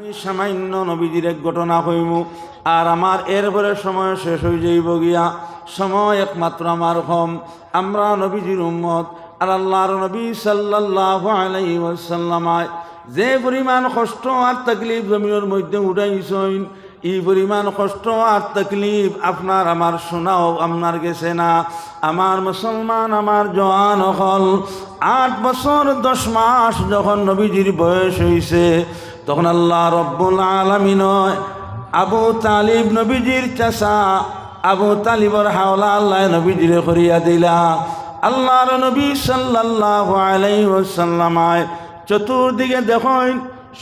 আমি সামান্য নবীজির এক ঘটনা কইম, আর আমার এরপরে সময় শেষ হয়ে যাইব গিয়া। সময় একমাত্র আমার কম। আমরা নবীজির উম্মত, আর আল্লাহর নবী সাল্লাল্লাহু আলাইহি ওয়াসাল্লামায় যে পরিমাণ কষ্ট আর তাকলিফ জমিনের মধ্যে উঠাইছেন, এই পরিমাণ কষ্ট আর তাকলিফ আপনার আমার শোনাও আপনার গেছে না। আমার মুসলমান, আমার জওয়ান হল 8 বছর 10 মাস যখন নবীজির বয়স হয়েছে, তখন আল্লাহ রব্বুল আলামিন আবু তালিব নবীজির চাচা আবু তালিবর হাওলা আল্লাহ নবীজিরে করিয়া দিলা। আল্লাহর নবী সাল্লাল্লাহু আলাইহি ওয়াসাল্লামায় চতুর্দিকে দেখেন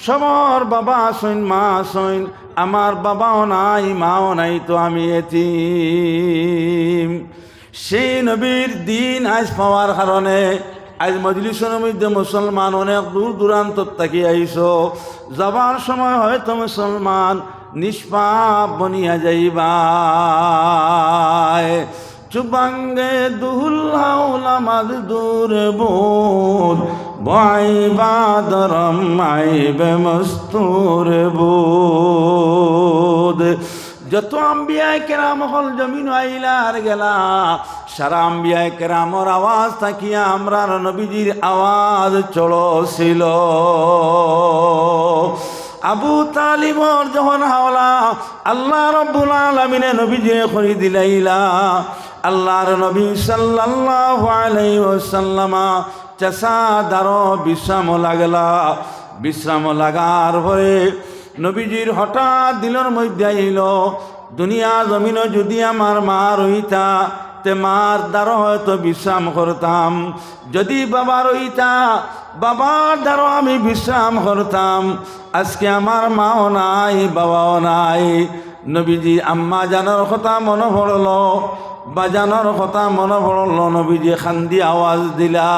সবার বাবা আসেন, মা আসেন, আমার বাবাও নাই মাও নাই, তো আমি এতিম। সেই নবীর দিন আজ পাওয়ার কারণে আজ মজলিসের মধ্যে মুসলমান অনেক দূর দূরান্ত থাকি আইসো। যাবার সময় হয়তো মুসলমান নিষ্পাপ বনিয়া যাইবা। চুবাঙ্গে দুহুল হাওলা মাদুর বুদ বাইবাদরম মাইবে মস্তুর বুদ। যত আম্বিয়ায়ে কেরাম হল জমিন আইলা আর গেলা, সারা আম্বিয়ায়ে কেরামর আওয়াজ থাকিয়া আমরার নবীজির আওয়াজ চলছিল। আবু তালিবর যখন হাওলা আল্লাহ রব্বুল আলামিনে নবীজিরে করি দিলাইলা, আল্লাহর নবী সাল্লাল্লাহু আলাইহি ওয়াসাল্লামা চাচা দারো বিশ্রাম লাগলা। বিশ্রাম লাগার পরে নবীজির হঠাৎ দিলের মধ্যে আইল, দুনিয়া জমিন যদি আমার মা রইতা তে মার দ্বারা হয়তো বিশ্রাম করতাম, যদি বাবা রইতা বাবার দ্বারা আমি বিশ্রাম করতাম। আজকে আমার মাও নাই বাবাও নাই। নবীজি আম্মা জানার কথা মনে পড়ল, বাজানোর কথা মনে পড়ল, নবীজি খান্দি আওয়াজ দিলা।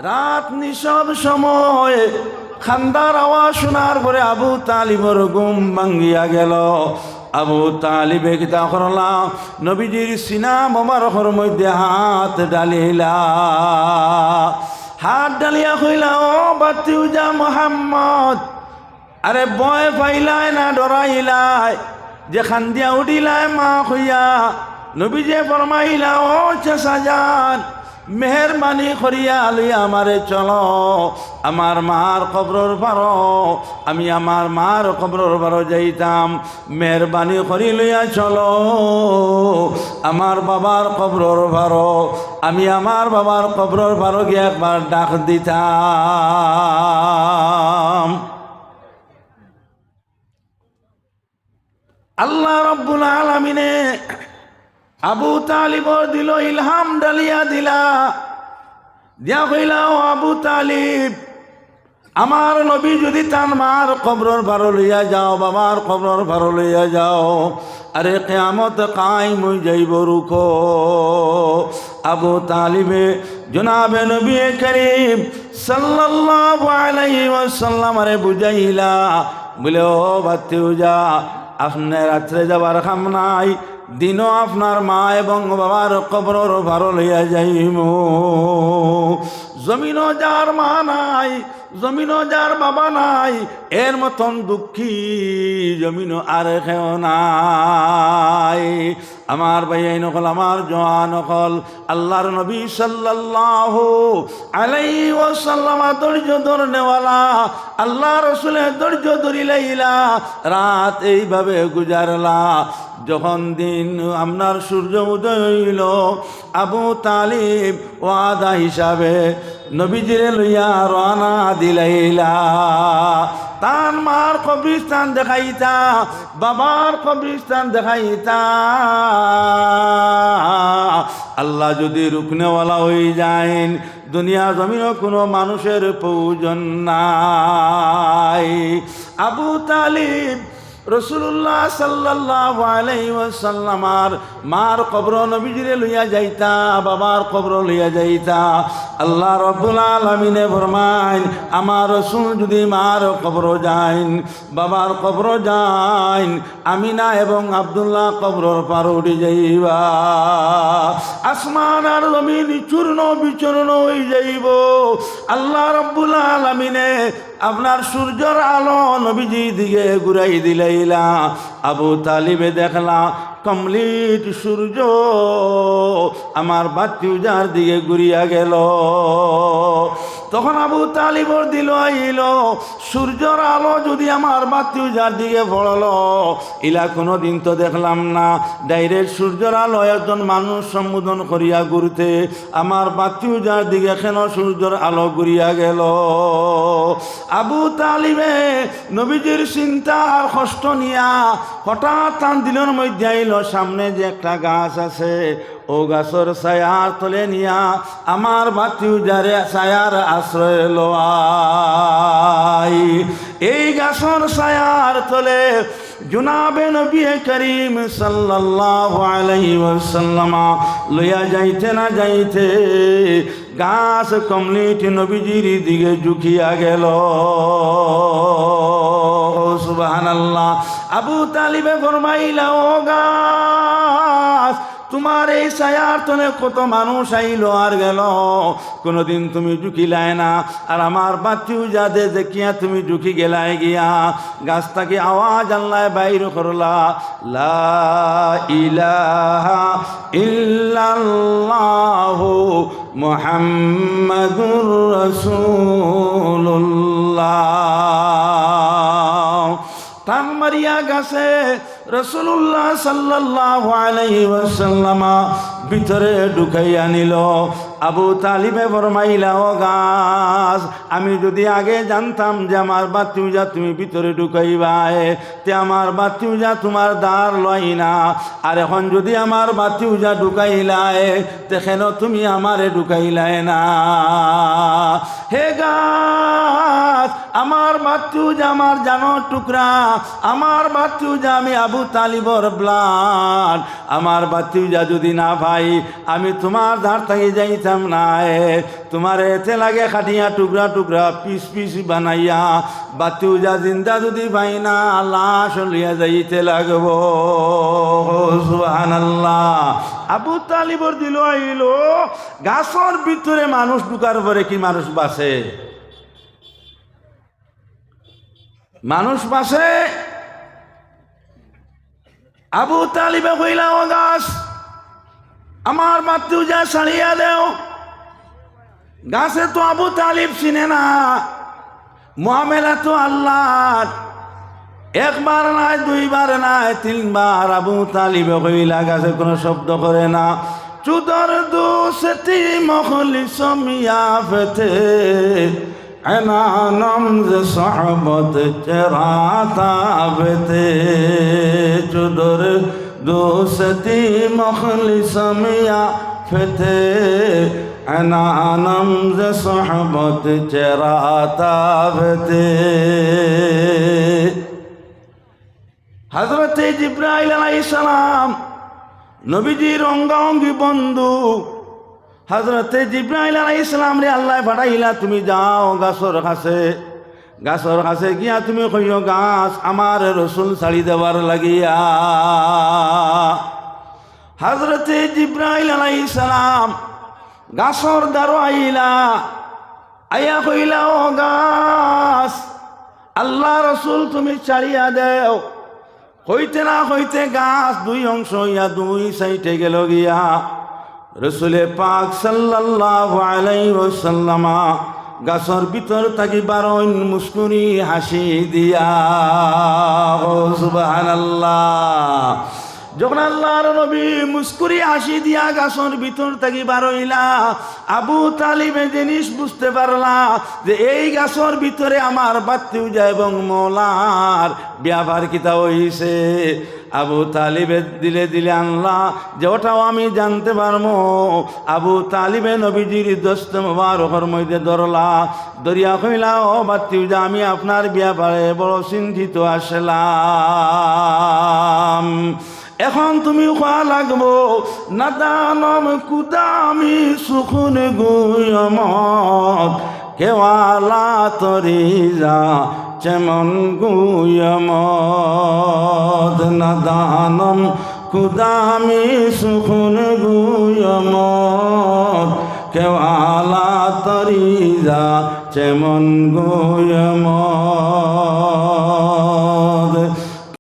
রাত নিশব সময় খান্দার আওয়াজ শোনার পরে আবু তালিবর ঘুম ভাঙ্গিয়া গেল। আবু তালিবে কিতা করলা, নবীজির সিনা মোবারকের মধ্যে হাত ডালিলা। হাত ডালিয়া কইলা, ও বাতিউজা মুহাম্মদ, আরে ভয় পাইলাই না ডরাইলাই যে খান্দিয়া উঠিলাই মা কইয়া? নবীজে ফরমাইলা, ও চাচাজান, মেহরবানি করিয়া লইয়া আমারে চলো আমার মার কবরর পারো। আমি আমার মার কবরর পারো যাইতাম, মেহরবানি করি লইয়া চলো আমার বাবার কবরর পারো। আমি আমার বাবার কবরর পারো গিয়ে একবার ডাক দিতাম। আল্লাহ রব্বুল আলামিনে আবু তালিবর দিল ইলহাম ডালিয়া দিলা, দিয়া কইলা, ও আবু তালিব, আমার নবী যদি তার মার কবরর ভারো লইয়া যাও, বাবার কবরর ভারো লইয়া যাও, আরে কিয়ামত কায়েম হই যাইব রুখো। আবু তালিবে জনাবে নবী করিম সাল্লাল্লাহু আলাইহি ওয়াসাল্লাম আরে বুঝাইলা, বলে, ও বাতিউজা, আপনি রাত্রে যাবার কাম নাই, দিনও আপনার মা এবং বাবার কবরর ভারো লইয়া যাইম। জমিনও যার মা নাই, জমিনও যার বাবা নাই, এর মতন দুঃখী জমিনও আর কেউ নাই। আমার ভাই নকল, আমার জওয়ান নকল, আল্লাহর নবী সাল্লাল্লাহু আলাইহি ওয়াসাল্লাম ধৈর্য ধরনেওয়ালা, আল্লাহ রসুলের ধৈর্য ধরিলাইলা, রাত এইভাবে গুজারলা। যখন দিন আপনার সূর্য উদয় হইল, আবু তালিব ওয়াদা হিসাবে নবীজিরে লইয়া রওনা দিলাইলা। তার মার কবরস্থান দেখাইতা, বাবার কবরস্থান দেখাইতা। আল্লাহ যদি রুকনেওয়ালা হয়ে যায়, দুনিয়া জমিনও কোনো মানুষের প্রয়োজন নাই। আবু তালিব রাসূলুল্লাহ সাল্লাল্লাহু আলাইহি ওয়াসাল্লামার মার কবর নবীজিরে লইয়া যাইতা, বাবার কবর লইয়া যাইতা। আল্লাহ রব্বুল আলামিনে ফরমাইন আমার রাসূল যদি মার কবর যাইন বাবার কবর যাইন আমিনা এবং আব্দুল্লাহ কবরের পার উঠে যাইবা আসমান আর জমিন চূর্ণ বিচূর্ণ হয়ে যাইব আল্লাহ রব্বুল আলামিনে আপনার সূর্যের আলো নবীজি দিকে ঘুরাই দিলাইলা আবু তালিবে দেখলা কমপ্লিট সূর্য আমার বাতিউজার দিকে ঘুরিয়া গেল তখন আবু তালিবর দিল আইল সূর্যের আলো যদি আমার বাতিউজার দিকে পড়লো ইলা কোনো দিন তো দেখলাম না ডাইরেক্ট সূর্যের আলো একজন মানুষ সম্বোধন করিয়া ঘুরতে আমার বাতিউজার দিকে কেন সূর্যের আলো ঘুরিয়া গেল আবু তালিবে নবীজির চিন্তা আর কষ্ট নিয়া হঠাৎ টান দিলের মধ্যে আইল সামনে যে একটা গাছ আছে ও গাছর ছায়ার তলে নিয়া আমার বাতিউজারে ছায়ার আশ্রয় লওয়াই এই গাছর ছায়ার তলে জনাবে নবী করিম সাল্লাল্লাহু আলাইহি ওয়াসাল্লাম লইয়া যাইতে না যাইতে গাছ কমপ্লিট নবীজির দিকে ঝুঁকিয়া গেল সুবহানাল্লাহ আবু তালিবে ফরমাইলা ও গাছ তোমার এই ছায়ার তলে কত মানুষ আইল আর গেল কোনোদিন তুমি ঝুঁকিলাই না আর আমার বাতিউজা দেখিয়া তুমি ঝুঁকি গেলাই গিয়া গাছটাকে আওয়াজ আল্লাহ বাইর করলা লা ইলাহা ইল্লাল্লাহু মুহাম্মাদুর রাসূলুল্লাহ টান মারিয়া গাছে রাসূলুল্লাহ সাল্লাল্লাহু আলাইহি ওয়াসাল্লাম ভিতরে ঢুকাইয়া নিল আবু তালিবে ফরমাইলা ও গাছ আমি যদি আগে জানতাম যে আমার বাতিউজা তুমি ভিতরে ঢুকাইবাই তে আমার বাতিউজা তোমার দ্বার লই না আর এখন যদি আমার বাতিউজা ঢুকাইলাই তেখেন তুমি আমারে ঢুকাইলাই না হে গাছ আমার বাতিউজা আমার জানোর টুকরা আমার বাতিউজা আমি আবু তালিবর ব্লাড আমার বাতিউজা যদি না ভাই আমি তোমার ধার থেকে যাইতাম না তোমার এতে লাগে খাটিয়া টুকরা টুকরা পিস পিস বানাইয়া বাতিউজা জিন্দা যদি ভাই না লাশ লিয়া যাইতে লাগব সুবহানাল্লাহ আবু তালিবর দিল আইল গাছর ভিতরে মানুষ ঢুকার পরে কি মানুষ বাসে মানুষ বাসে আবু তালিবে কইলা ও গাছ আমার বাতিউজা ছাড়িয়া দেও গাছে তো আবু তালিব চিনে না মুআমেলা তো আল্লাহর একবার নাই দুইবার নাই তিনবার আবু তালিবে কইলা গাছে কোনো শব্দ করে না চুদর দুসতি মুখলিস মিয়াফতে انا نمز صحبت چراتا بتے چدر دوستی مخلص میا فتح انا نمز صحبت چراتا بتے حضرت জিবরাইল আলাইহিস সালাম নবীজির অঙ্গাঙ্গী বন্ধু হযরতে জিবরাইল আলাইহিস সালাম রে আল্লাহ পাঠাইলা তুমি যাও গাছর কাছে গিয়া তুমি কইও গাছ আমার রাসূল ছাড়ি দেওয়ার লাগিয়া হযরতে জিবরাইল আলাইহিস সালাম গাছর দ্বারো আইলা আইয়া কইলা ও গাছ আল্লাহ রাসূল তুমি ছাড়িয়া দেও হইতে না হইতে গাছ দুই অংশ হইয়া দুই সাইডে গেল গিয়া রসুলে পাক সাল্লাল্লাহু আলাইহি ওয়াসাল্লাম গাছর ভিতর থাকি বারণ মুস্কুরি হাসি দিয়া সুবহানাল্লাহ যখন আল্লাহর নবী মুস্কুরি হাসি দিয়া গাছর ভিতর থাকি বারইলা আবু তালিবে জিনিস বুঝতে পারলা যে এই গাছর ভিতরে আমার বাতিউজা এবং মওলার ব্যাপার কিতা হইছে আবু তালিবে দিলে দিলে আল্লাহ যে ওটাও আমি জানতে পারবো আবু তালিবে নবীজির দোস্ত মুবারকের মধ্যে ধরলা দরিয়া কইলা ও বাতিউজা আমি আপনার ব্যাপারে বড় চিন্তিত আসলাম এখন তুমি খোয়া লাগবো নাদানম কুদামি সুখুন গুয়মত কেওয়ালা তরিজা যেমন গুয়মত নাদানম কুদামি সুখুন গুয়মত কেওয়ালা তরিজা যেমন গুয়মত